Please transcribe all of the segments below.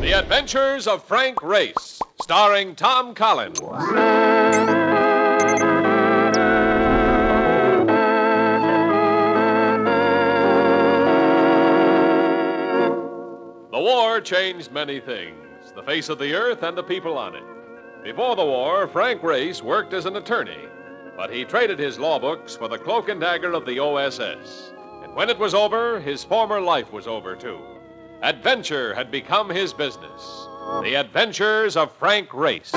The Adventures of Frank Race, starring Tom Collins. The war changed many things, the face of the earth and the people on it. Before the war, Frank Race worked as an attorney, but he traded his law books for the cloak and dagger of the OSS. And when it was over, his former life was over, too. Adventure had become his business. The Adventures of Frank Race.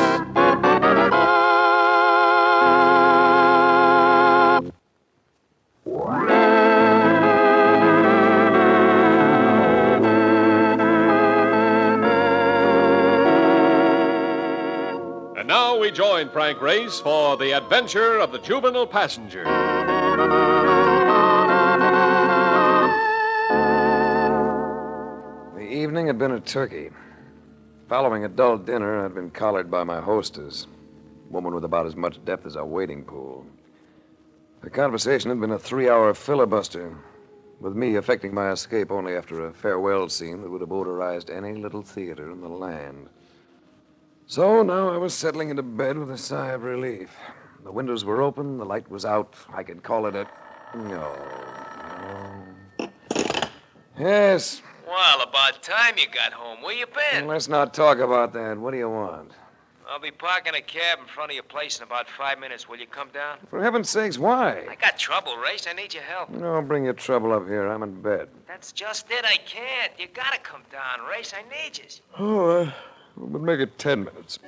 And now we join Frank Race for The Adventure of the Juvenile Passenger. The evening had been a turkey. Following a dull dinner, I'd been collared by my hostess, a woman with about as much depth as our wading pool. The conversation had been a 3-hour filibuster, with me effecting my escape only after a farewell scene that would have odorized any little theater in the land. So now I was settling into bed with a sigh of relief. The windows were open, the light was out. I could call it a... No. Yes. Well, about time you got home. Where you been? Let's not talk about that. What do you want? I'll be parking a cab in front of your place in about 5 minutes. Will you come down? For heaven's sakes, why? I got trouble, Race. I need your help. No, bring your trouble up here. I'm in bed. That's just it. I can't. You gotta come down, Race. I need you. Oh, we'll make it 10 minutes.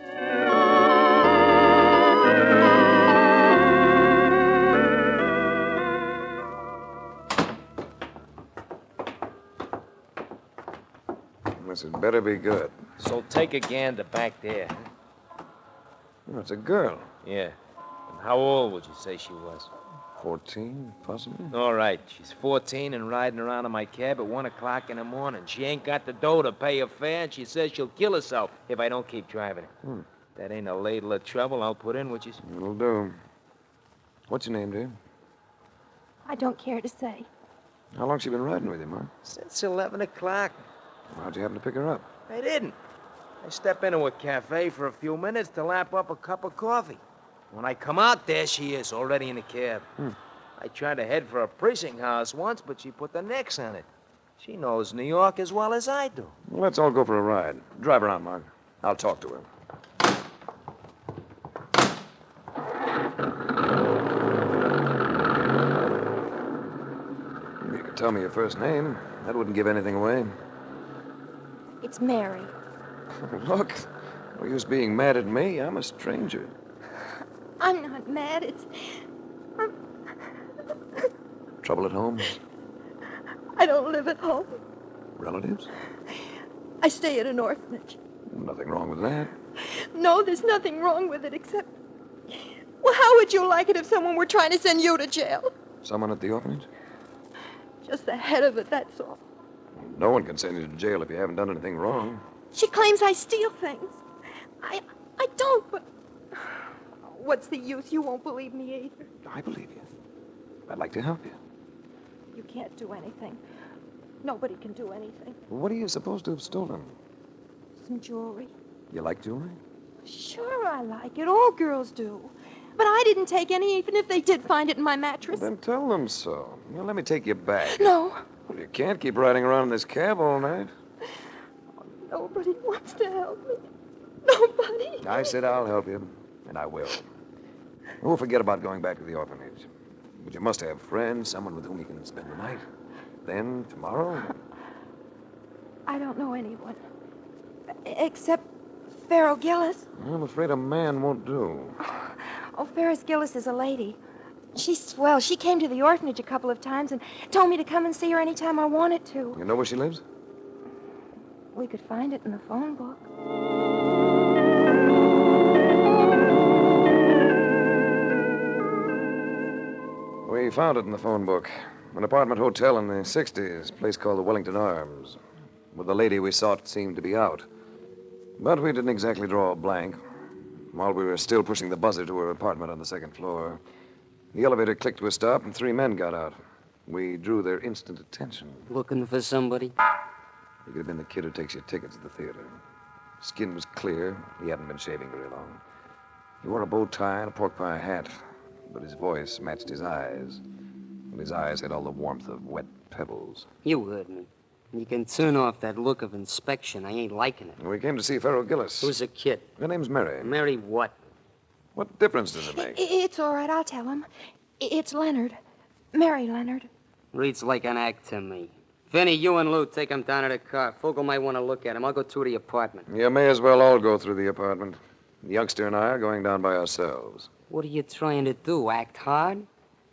This had better be good. So take a gander back there. Oh, it's a girl. Yeah. And how old would you say she was? 14, possibly? All right. She's 14 and riding around in my cab at 1 o'clock in the morning. She ain't got the dough to pay her fare, and she says she'll kill herself if I don't keep driving her. That ain't a ladle of trouble I'll put in, which is... It'll do. What's your name, dear? I don't care to say. How long's she been riding with you, Ma? Since 11 o'clock. How'd you happen to pick her up? I didn't. I step into a cafe for a few minutes to lap up a cup of coffee. When I come out, there she is, already in the cab. I tried to head for a precinct house once, but she put the nix on it. She knows New York as well as I do. Well, let's all go for a ride. Drive around, Mark. I'll talk to her. You could tell me your first name. That wouldn't give anything away. It's Mary. Look, no use being mad at me. I'm a stranger. I'm not mad. It's... Trouble at home? I don't live at home. Relatives? I stay at an orphanage. Nothing wrong with that. No, there's nothing wrong with it except... Well, how would you like it if someone were trying to send you to jail? Someone at the orphanage? Just the head of it, that's all. No one can send you to jail if you haven't done anything wrong. She claims I steal things. I don't, but... What's the use? You won't believe me either. I believe you. I'd like to help you. You can't do anything. Nobody can do anything. What are you supposed to have stolen? Some jewelry. You like jewelry? Sure I like it. All girls do. But I didn't take any, even if they did find it in my mattress. Well, then tell them so. Well, let me take you back. No. Well, you can't keep riding around in this cab all night. Nobody wants to help me. Nobody. I said I'll help you, and I will. We'll forget about going back to the orphanage. But you must have friends, someone with whom you can spend the night. Then, tomorrow... I don't know anyone. Except Pharaoh Gillis. I'm afraid a man won't do. Oh, Ferris Gillis is a lady. She's swell. She came to the orphanage a couple of times and told me to come and see her anytime I wanted to. You know where she lives? We could find it in the phone book. We found it in the phone book. An apartment hotel in the 60s, a place called the Wellington Arms. With the lady we sought seemed to be out. But we didn't exactly draw a blank. While we were still pushing the buzzer to her apartment on the second floor, the elevator clicked to a stop and 3 men got out. We drew their instant attention. Looking for somebody? He could have been the kid who takes your tickets at the theater. Skin was clear. He hadn't been shaving very long. He wore a bow tie and a pork pie hat, but his voice matched his eyes. And his eyes had all the warmth of wet pebbles. You heard me. You can turn off that look of inspection. I ain't liking it. We came to see Pharaoh Gillis. Who's the kid? Her name's Mary. Mary what? What difference does it make? It's all right, I'll tell him. It's Leonard. Mary Leonard. Reads like an act to me. Vinny, you and Lou take him down to the car. Fogel might want to look at him. I'll go through the apartment. You may as well all go through the apartment. The youngster and I are going down by ourselves. What are you trying to do, act hard?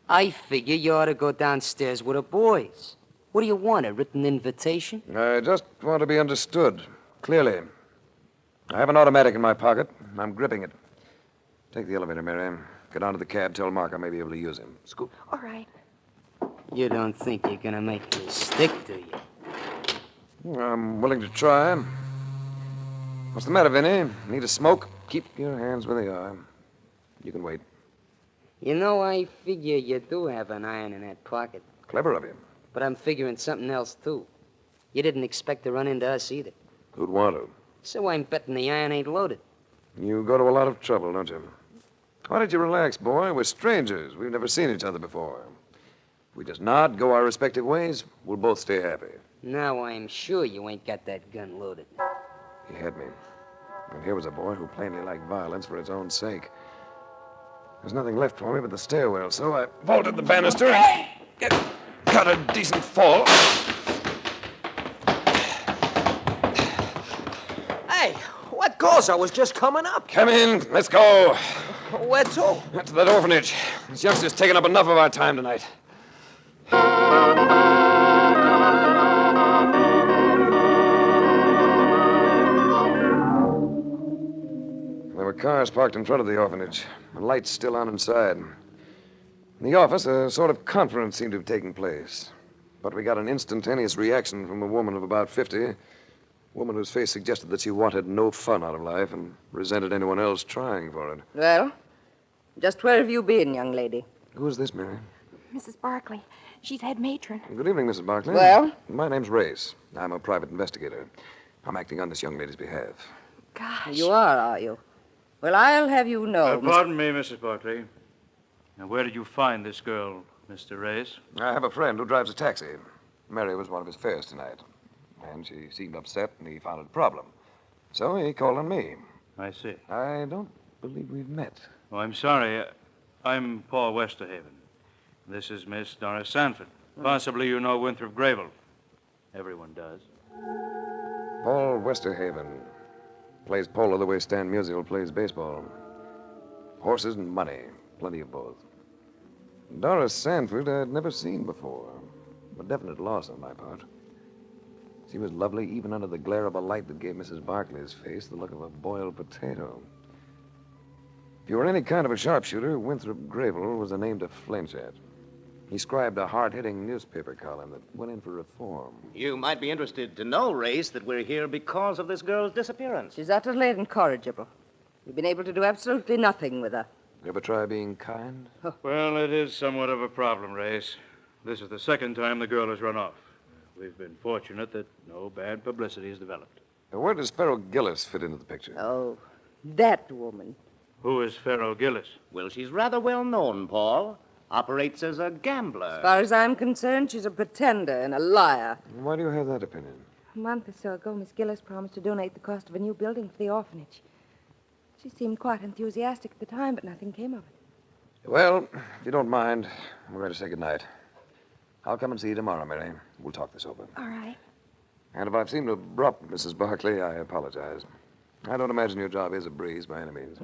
I figure you ought to go downstairs with the boys. What do you want, a written invitation? I just want to be understood, clearly. I have an automatic in my pocket. I'm gripping it. Take the elevator, Mary. Get onto the cab. Tell Mark I may be able to use him. Scoot. All right. You don't think you're going to make me stick, do you? I'm willing to try. What's the matter, Vinny? Need a smoke? Keep your hands where they are. You can wait. You know, I figure you do have an iron in that pocket. Clever of you. But I'm figuring something else, too. You didn't expect to run into us either. Who'd want to? So I'm betting the iron ain't loaded. You go to a lot of trouble, don't you? Why don't you relax, boy? We're strangers. We've never seen each other before. If we just nod, go our respective ways, we'll both stay happy. Now I'm sure you ain't got that gun loaded. He had me. And here was a boy who plainly liked violence for its own sake. There's nothing left for me but the stairwell, so I vaulted the banister and got a decent fall. Hey, what goes? I was just coming up. Come in. Let's go. Where to? To that orphanage. This youngster's taken up enough of our time tonight. There were cars parked in front of the orphanage, and lights still on inside. In the office, a sort of conference seemed to have taken place. But we got an instantaneous reaction from a woman of about 50, a woman whose face suggested that she wanted no fun out of life and resented anyone else trying for it. Well, just where have you been, young lady? Who is this, Mary? Mrs. Barkley. She's head matron. Good evening, Mrs. Barkley. Well? My name's Race. I'm a private investigator. I'm acting on this young lady's behalf. Gosh. You are you? Well, I'll have you know... Pardon me, Mrs. Barkley. Now, where did you find this girl, Mr. Reyes? I have a friend who drives a taxi. Mary was one of his fares tonight. And she seemed upset, and he found it a problem. So he called on me. I see. I don't believe we've met. Oh, I'm sorry. I'm Paul Westerhaven. This is Miss Doris Sanford. Possibly you know Winthrop Gravel. Everyone does. Paul Westerhaven plays polo the way Stan Musial plays baseball. Horses and money, plenty of both. Doris Sanford I'd never seen before. A definite loss on my part. She was lovely even under the glare of a light that gave Mrs. Barkley's face the look of a boiled potato. If you were any kind of a sharpshooter, Winthrop Gravel was a name to flinch at. He scribed a hard-hitting newspaper column that went in for reform. You might be interested to know, Race, that we're here because of this girl's disappearance. She's utterly incorrigible. We've been able to do absolutely nothing with her. You ever try being kind? Well, it is somewhat of a problem, Reyes. This is the second time the girl has run off. We've been fortunate that no bad publicity has developed. Now, where does Pharaoh Gillis fit into the picture? Oh, that woman. Who is Pharaoh Gillis? Well, she's rather well known, Paul. Operates as a gambler. As far as I'm concerned, she's a pretender and a liar. Why do you have that opinion? A month or so ago, Miss Gillis promised to donate the cost of a new building for the orphanage. She seemed quite enthusiastic at the time, but nothing came of it. Well, if you don't mind, we're ready to say goodnight. I'll come and see you tomorrow, Mary. We'll talk this over. All right. And if I've seemed abrupt, Mrs. Barkley, I apologize. I don't imagine your job is a breeze by any means.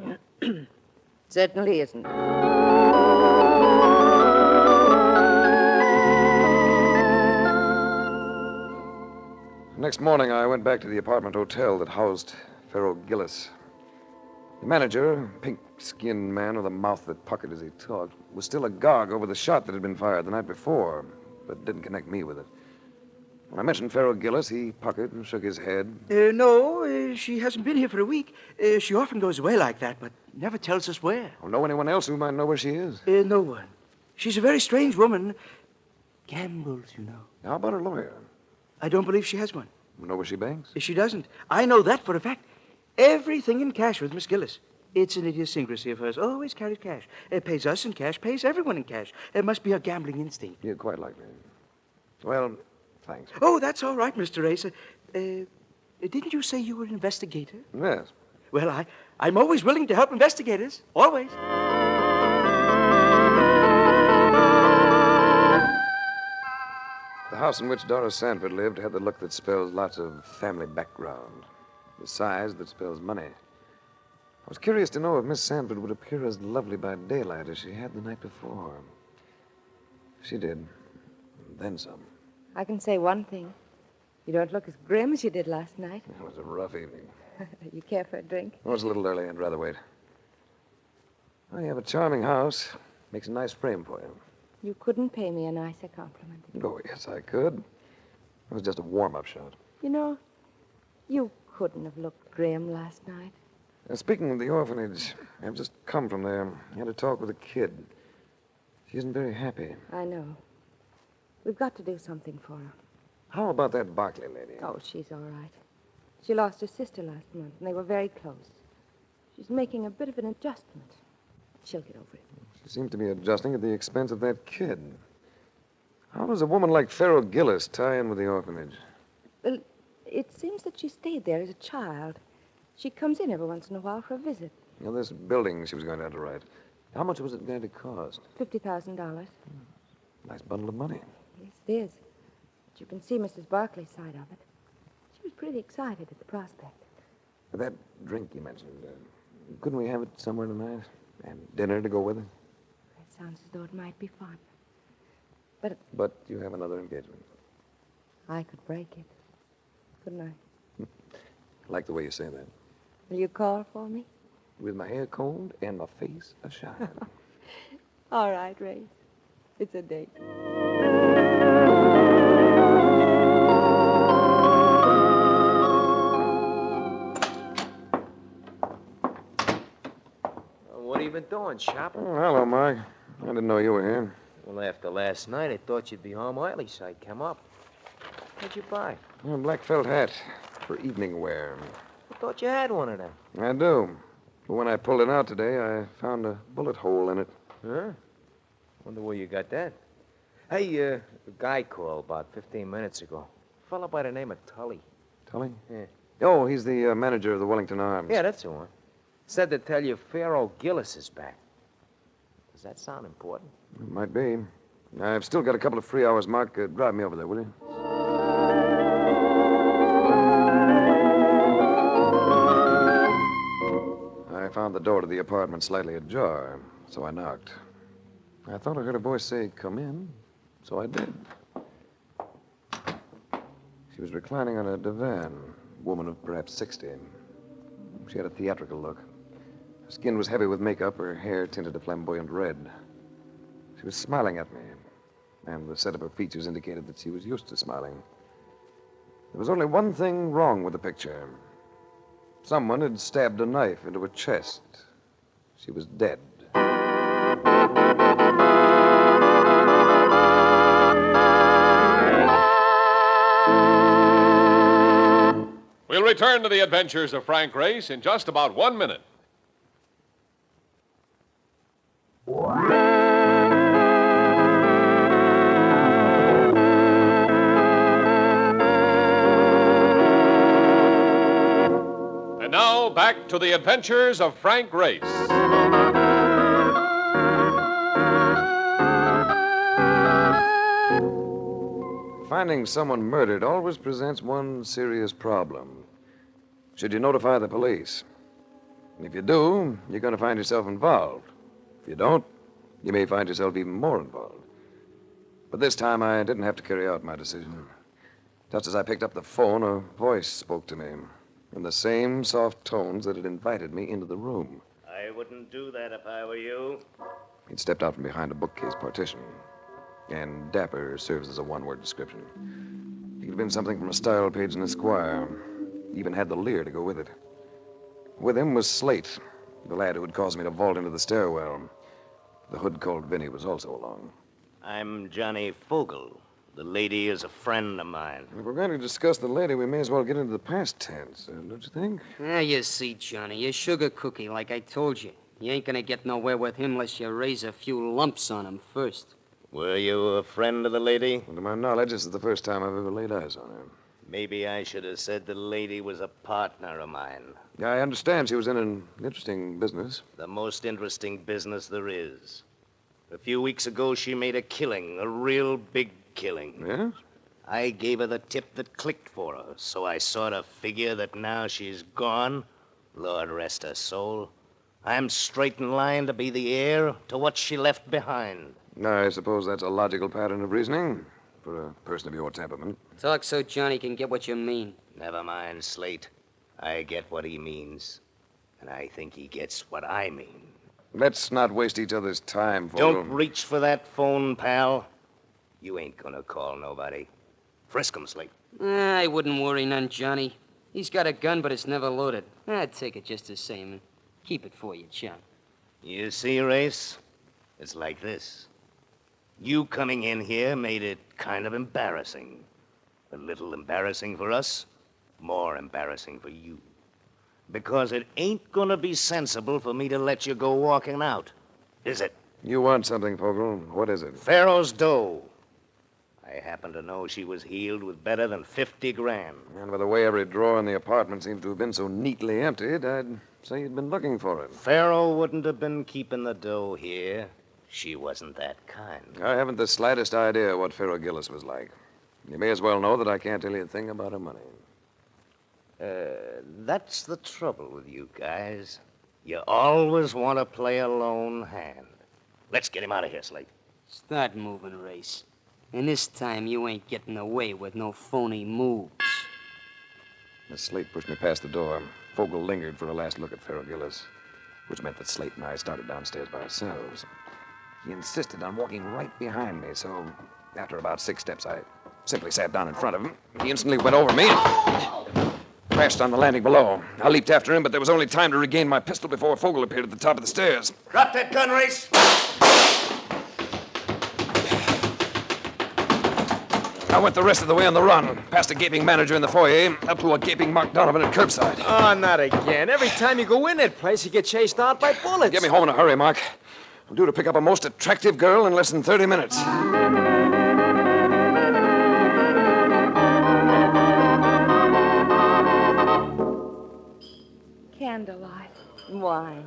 Certainly isn't. Next morning, I went back to the apartment hotel that housed Pharaoh Gillis. The manager, a pink-skinned man with a mouth that puckered as he talked, was still agog over the shot that had been fired the night before, but didn't connect me with it. When I mentioned Pharaoh Gillis, he puckered and shook his head. No, she hasn't been here for a week. She often goes away like that, but never tells us where. Oh, know anyone else who might know where she is? No one. She's a very strange woman. Gambles, you know. How about her lawyer? I don't believe she has one. Know where she banks? She doesn't. I know that for a fact. Everything in cash with Miss Gillis. It's an idiosyncrasy of hers. Always carries cash. It pays us in cash, pays everyone in cash. It must be a gambling instinct. Yeah, quite likely. Well, thanks. Oh, that's all right, Mr. Race. Didn't you say you were an investigator? Yes. Well, I'm always willing to help investigators. Always. The house in which Doris Sanford lived had the look that spells lots of family background. The size that spells money. I was curious to know if Miss Sanford would appear as lovely by daylight as she had the night before. She did. And then some. I can say one thing. You don't look as grim as you did last night. It was a rough evening. You care for a drink? Oh, it's a little early. I'd rather wait. Oh, you have a charming house. Makes a nice frame for you. You couldn't pay me a nicer compliment. Oh, yes, I could. It was just a warm-up shot. You know, you couldn't have looked grim last night. Speaking of the orphanage, I've just come from there. I had a talk with a kid. She isn't very happy. I know. We've got to do something for her. How about that Barclay lady? Oh, she's all right. She lost her sister last month, and they were very close. She's making a bit of an adjustment. She'll get over it. She seems to be adjusting at the expense of that kid. How does a woman like Farrell Gillis tie in with the orphanage? Well, it seems that she stayed there as a child. She comes in every once in a while for a visit. You know, this building she was going to underwrite. How much was it going to cost? $50,000. Nice bundle of money. Yes, it is. But you can see Mrs. Barclay's side of it. She was pretty excited at the prospect. That drink you mentioned, couldn't we have it somewhere tonight? And dinner to go with it? That sounds as though it might be fun. But you have another engagement. I could break it. Couldn't I? I like the way you say that. Will you call for me? With my hair combed and my face ashine. All right, Ray. It's a date. What have you been doing, shopping? Oh, hello, Mark. I didn't know you were here. Well, after last night, I thought you'd be home early, so I come up. What'd you buy? A black felt hat for evening wear. I thought you had one of them. I do. But when I pulled it out today, I found a bullet hole in it. Huh? Wonder where you got that. Hey, a guy called about 15 minutes ago. A fella by the name of Tully. Tully? Yeah. Oh, he's the manager of the Wellington Arms. Yeah, that's the one. Said to tell you Farrell Gillis is back. Does that sound important? It might be. I've still got a couple of free hours, Mark. Drive me over there, will you? I found the door to the apartment slightly ajar, so I knocked. I thought I heard a voice say, "Come in," so I did. She was reclining on a divan, a woman of perhaps 60. She had a theatrical look. Her skin was heavy with makeup, her hair tinted a flamboyant red. She was smiling at me, and the set of her features indicated that she was used to smiling. There was only one thing wrong with the picture. Someone had stabbed a knife into her chest. She was dead. We'll return to the adventures of Frank Race in just about 1 minute. And now, back to the adventures of Frank Race. Finding someone murdered always presents one serious problem. Should you notify the police? And if you do, you're going to find yourself involved. If you don't, you may find yourself even more involved. But this time, I didn't have to carry out my decision. Just as I picked up the phone, a voice spoke to me in the same soft tones that had invited me into the room. I wouldn't do that if I were you. He'd stepped out from behind a bookcase partition. And dapper serves as a one-word description. He could have been something from a style page in Esquire. He even had the leer to go with it. With him was Slate, the lad who had caused me to vault into the stairwell. The hood called Vinny was also along. I'm Johnny Fogel. The lady is a friend of mine. If we're going to discuss the lady, we may as well get into the past tense, don't you think? Yeah, you see, Johnny, you're sugar cookie, like I told you. You ain't gonna get nowhere with him unless you raise a few lumps on him first. Were you a friend of the lady? Well, to my knowledge, this is the first time I've ever laid eyes on her. Maybe I should have said the lady was a partner of mine. Yeah, I understand she was in an interesting business. The most interesting business there is. A few weeks ago, she made a killing, a real big killing. Yes? I gave her the tip that clicked for her, so I sort of figure that now she's gone, Lord rest her soul, I'm straight in line to be the heir to what she left behind. I suppose that's a logical pattern of reasoning for a person of your temperament. Talk so Johnny can get what you mean. Never mind, Slate. I get what he means, and I think he gets what I mean. Let's not waste each other's time, Vogel. Don't reach for that phone, pal. You ain't gonna call nobody. Frisk him, Slate. I wouldn't worry none, Johnny. He's got a gun, but it's never loaded. I'd take it just the same and keep it for you, chum. You see, Race? It's like this. You coming in here made it kind of embarrassing. A little embarrassing for us, more embarrassing for you. Because it ain't gonna be sensible for me to let you go walking out, is it? You want something, Vogel. What is it? Pharaoh's dough. I happen to know she was healed with better than 50 grand. And by the way every drawer in the apartment seems to have been so neatly emptied, I'd say you'd been looking for it. Pharaoh wouldn't have been keeping the dough here. She wasn't that kind. I haven't the slightest idea what Pharaoh Gillis was like. You may as well know that I can't tell you a thing about her money. That's the trouble with you guys. You always want to play a lone hand. Let's get him out of here, Slate. Start moving, Race. And this time you ain't getting away with no phony moves. As Slate pushed me past the door, Vogel lingered for a last look at Pharaoh Gillis, which meant that Slate and I started downstairs by ourselves. He insisted on walking right behind me, so after about 6 steps, I simply sat down in front of him. He instantly went over me and crashed on the landing below. I leaped after him, but there was only time to regain my pistol before Vogel appeared at the top of the stairs. Drop that gun, Race! I went the rest of the way on the run, past a gaping manager in the foyer, up to a gaping Mark Donovan at curbside. Oh, not again. Every time you go in that place, you get chased out by bullets. Get me home in a hurry, Mark. I'm due to pick up a most attractive girl in less than 30 minutes. Candlelight. Wine.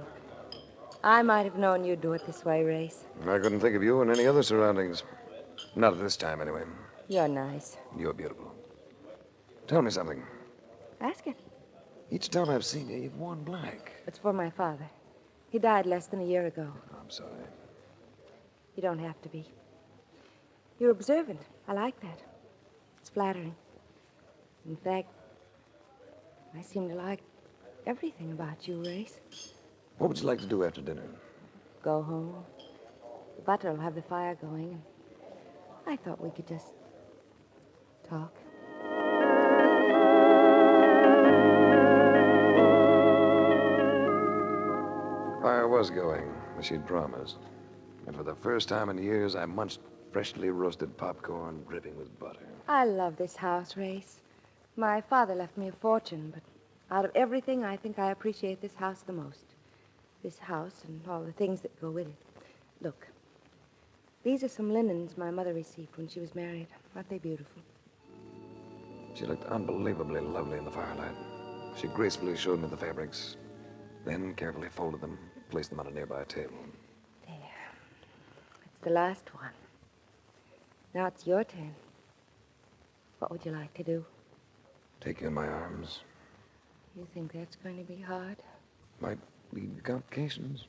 I might have known you'd do it this way, Race. I couldn't think of you in any other surroundings. Not at this time, anyway. You're nice. You're beautiful. Tell me something. Ask it. Each time I've seen you, you've worn black. It's for my father. He died less than a year ago. I'm sorry. You don't have to be. You're observant. I like that. It's flattering. In fact, I seem to like everything about you, Race. What would you like to do after dinner? Go home. The butler will have the fire going, and I thought we could just talk. The fire was going, as she'd promised. And for the first time in years, I munched freshly roasted popcorn dripping with butter. I love this house, Race. My father left me a fortune, but out of everything, I think I appreciate this house the most. This house and all the things that go with it. Look, these are some linens my mother received when she was married. Aren't they beautiful? She looked unbelievably lovely in the firelight. She gracefully showed me the fabrics, then carefully folded them, placed them on a nearby table. There. It's the last one. Now it's your turn. What would you like to do? Take you in my arms. You think that's going to be hard? Might lead to complications.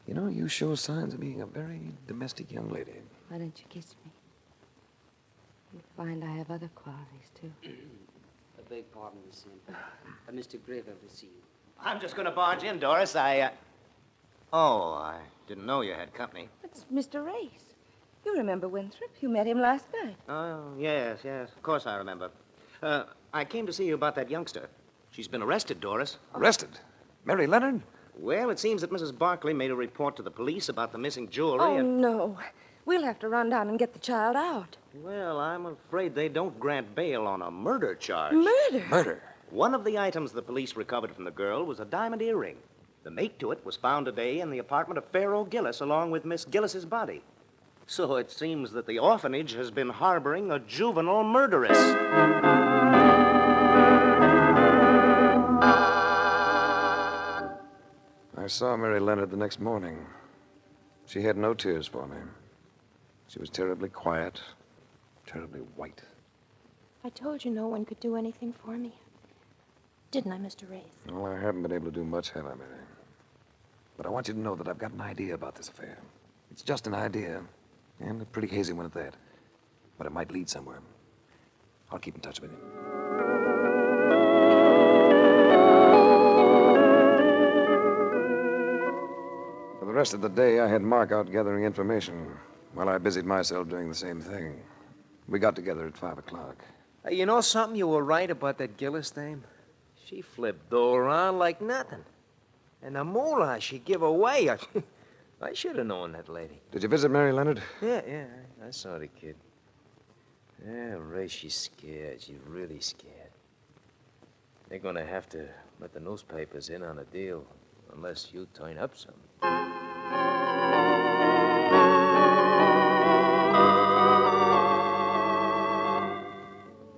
You know, you show signs of being a very domestic young lady. Why don't you kiss me? You'll find I have other qualities, too. I beg pardon, Miss Sam. Mr. Grayville to see you. I'm just going to barge in, Doris. Oh, I didn't know you had company. It's Mr. Race. You remember Winthrop. You met him last night. Oh, yes. Of course I remember. I came to see you about that youngster. She's been arrested, Doris. Arrested? Mary Leonard? Well, it seems that Mrs. Barkley made a report to the police about the missing jewelry Oh, no. We'll have to run down and get the child out. Well, I'm afraid they don't grant bail on a murder charge. Murder? Murder? One of the items the police recovered from the girl was a diamond earring. The mate to it was found today in the apartment of Pharaoh Gillis, along with Miss Gillis's body. So it seems that the orphanage has been harboring a juvenile murderess. I saw Mary Leonard the next morning. She had no tears for me. She was terribly quiet, terribly white. I told you no one could do anything for me. Didn't I, Mr. Race? Well, I haven't been able to do much, have I, Mary? But I want you to know that I've got an idea about this affair. It's just an idea, and a pretty hazy one at that. But it might lead somewhere. I'll keep in touch with you. For the rest of the day, I had Mark out gathering information while I busied myself doing the same thing. We got together at 5 o'clock. Hey, you know something? You were right about that Gillis dame. She flipped though around like nothing. And the moolah she give away, I should have known that lady. Did you visit Mary Leonard? Yeah, I saw the kid. Yeah, Ray, she's scared. She's really scared. They're gonna have to let the newspapers in on a deal, unless you turn up some.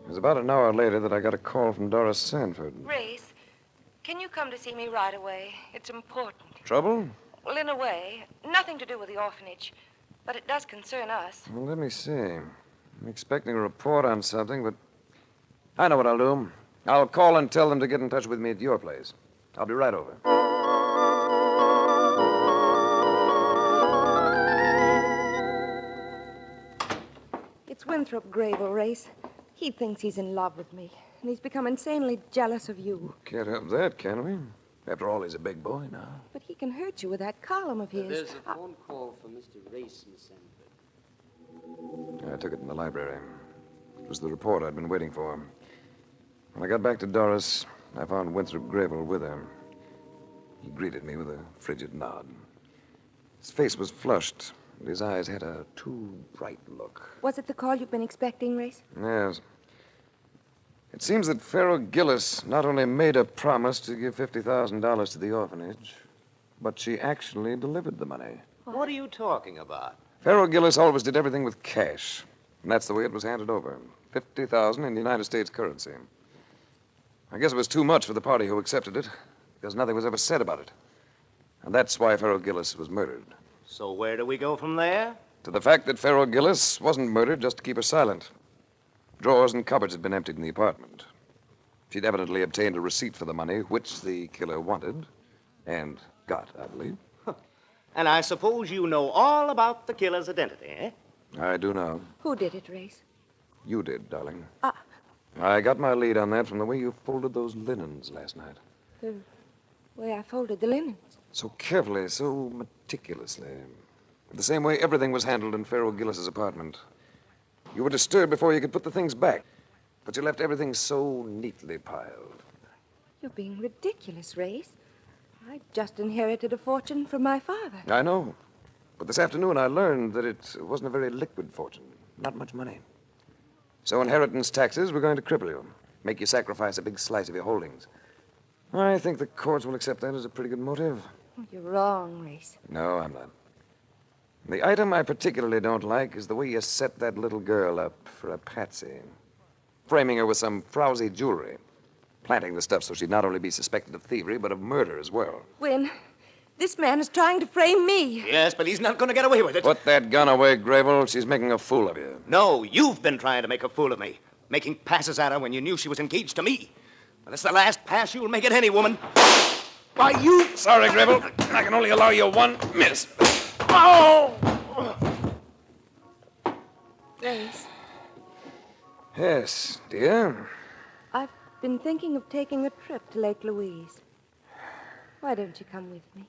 It was about an hour later that I got a call from Doris Sanford. Race, can you come to see me right away? It's important. Trouble? Well, in a way. Nothing to do with the orphanage. But it does concern us. Well, let me see. I'm expecting a report on something, but I know what I'll do. I'll call and tell them to get in touch with me at your place. I'll be right over. It's Winthrop Grable, Race. He thinks he's in love with me, and he's become insanely jealous of you. Can't help that, can we? After all, he's a big boy now. But he can hurt you with that column of his. There's a phone call for Mr. Race, Miss Sanford. I took it in the library. It was the report I'd been waiting for. When I got back to Doris, I found Winthrop Grable with her. He greeted me with a frigid nod. His face was flushed, and his eyes had a too bright look. Was it the call you've been expecting, Race? Yes. It seems that Pharaoh Gillis not only made a promise to give $50,000 to the orphanage, but she actually delivered the money. What are you talking about? Pharaoh Gillis always did everything with cash, and that's the way it was handed over. $50,000 in United States currency. I guess it was too much for the party who accepted it, because nothing was ever said about it. And that's why Pharaoh Gillis was murdered. So where do we go from there? To the fact that Pharaoh Gillis wasn't murdered just to keep her silent. Drawers and cupboards had been emptied in the apartment. She'd evidently obtained a receipt for the money, which the killer wanted, and got, I believe. And I suppose you know all about the killer's identity, eh? I do know. Who did it, Race? You did, darling. Ah. I got my lead on that from the way you folded those linens last night. The way I folded the linens. So carefully, so meticulously. The same way everything was handled in Pharaoh Gillis's apartment. You were disturbed before you could put the things back, but you left everything so neatly piled. You're being ridiculous, Race. I just inherited a fortune from my father. I know. But this afternoon I learned that it wasn't a very liquid fortune. Not much money. So inheritance taxes were going to cripple you, make you sacrifice a big slice of your holdings. I think the courts will accept that as a pretty good motive. Oh, you're wrong, Race. No, I'm not. The item I particularly don't like is the way you set that little girl up for a patsy. Framing her with some frowsy jewelry. Planting the stuff so she'd not only be suspected of thievery, but of murder as well. Win, this man is trying to frame me. Yes, but he's not going to get away with it. Put that gun away, Grable. She's making a fool of you. No, you've been trying to make a fool of me. Making passes at her when you knew she was engaged to me. Well, it's the last pass you'll make at any woman. Why, you... Sorry, Grable. I can only allow you one miss. Oh! Race, Yes, dear. I've been thinking of taking a trip to Lake Louise. Why don't you come with me?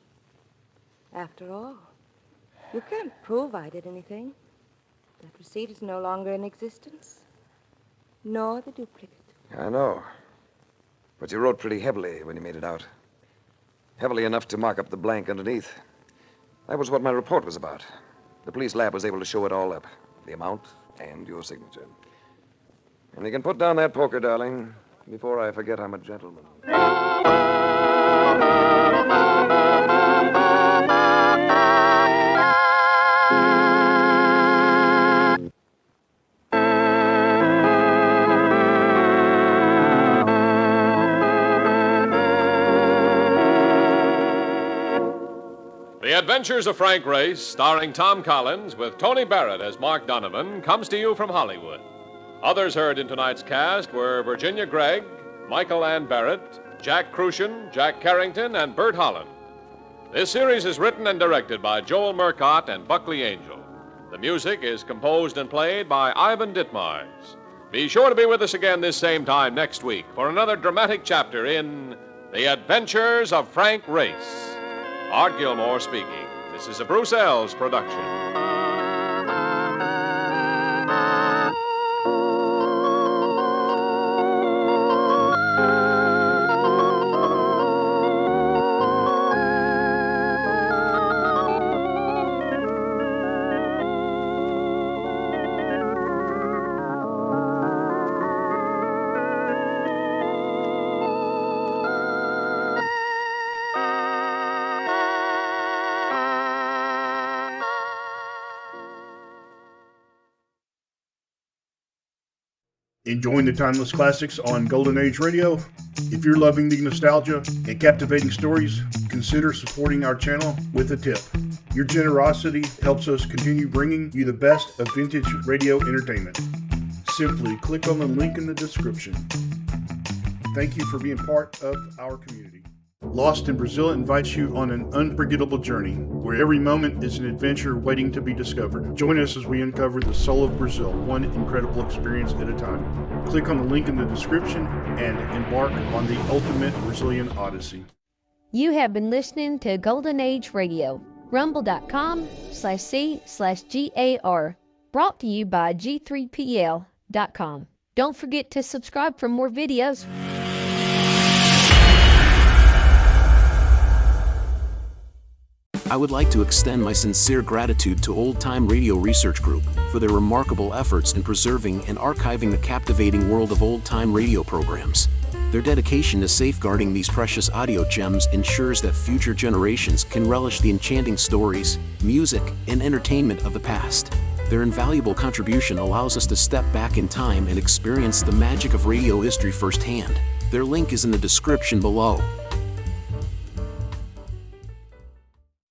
After all, you can't prove I did anything. That receipt is no longer in existence, nor the duplicate. I know. But you wrote pretty heavily when you made it out. Heavily enough to mark up the blank underneath. That was what my report was about. The police lab was able to show it all up. The amount and your signature. And you can put down that poker, darling, before I forget I'm a gentleman. The Adventures of Frank Race, starring Tom Collins with Tony Barrett as Mark Donovan, comes to you from Hollywood. Others heard in tonight's cast were Virginia Gregg, Michael Ann Barrett, Jack Crucian, Jack Carrington, and Bert Holland. This series is written and directed by Joel Murcott and Buckley Angel. The music is composed and played by Ivan Ditmars. Be sure to be with us again this same time next week for another dramatic chapter in The Adventures of Frank Race. Art Gilmore speaking. This is a Bruce Ells production. Enjoying the timeless classics on Golden Age Radio? If you're loving the nostalgia and captivating stories, consider supporting our channel with a tip. Your generosity helps us continue bringing you the best of vintage radio entertainment. Simply click on the link in the description. Thank you for being part of our community. Lost in Brazil invites you on an unforgettable journey where every moment is an adventure waiting to be discovered. Join us as we uncover the soul of Brazil, one incredible experience at a time. Click on the link in the description and embark on the ultimate Brazilian odyssey. You have been listening to Golden Age Radio, rumble.com/C/GAR, brought to you by G3PL.com. Don't forget to subscribe for more videos. I would like to extend my sincere gratitude to Old Time Radio Research Group for their remarkable efforts in preserving and archiving the captivating world of old-time radio programs. Their dedication to safeguarding these precious audio gems ensures that future generations can relish the enchanting stories, music, and entertainment of the past. Their invaluable contribution allows us to step back in time and experience the magic of radio history firsthand. Their link is in the description below.